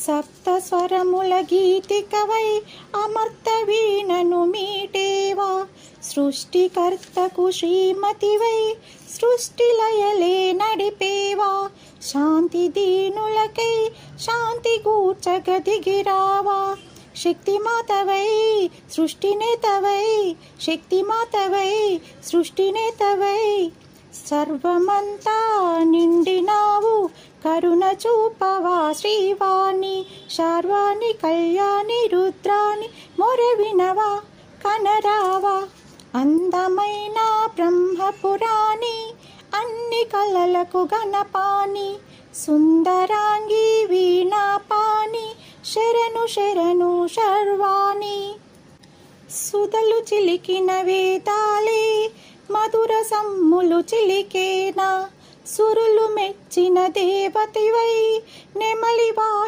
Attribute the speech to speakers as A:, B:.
A: సప్త స్వరముల గీతికవై అమర్త వీణను మీటేవా, సృష్టికర్తకు శ్రీమతివై సృష్టి లయలే నడిపేవా, శాంతి దీనులకై శాంతి గూర్చగ దిగిరావా, శక్తిమాతవై సృష్టినేతవై, శక్తిమాతవై సృష్టినేతవై, సర్వమంతా నిండినావు కరుణ చూపవా శ్రీవాణి, శార్వాణి కళ్యాణి రుద్రాణి మొరవినవా కనరావా, అందమైన బ్రహ్మపురాణి అన్ని కళలకు గణపాని, సుందరాంగి వీణాపాని శరణు శరణు శర్వాణి, సుధలు చిలికిన వేదాలే మధుర సమ్ములు చిలికేనా, సురులు మెచ్చిన దేవతివై నెమలి వాహి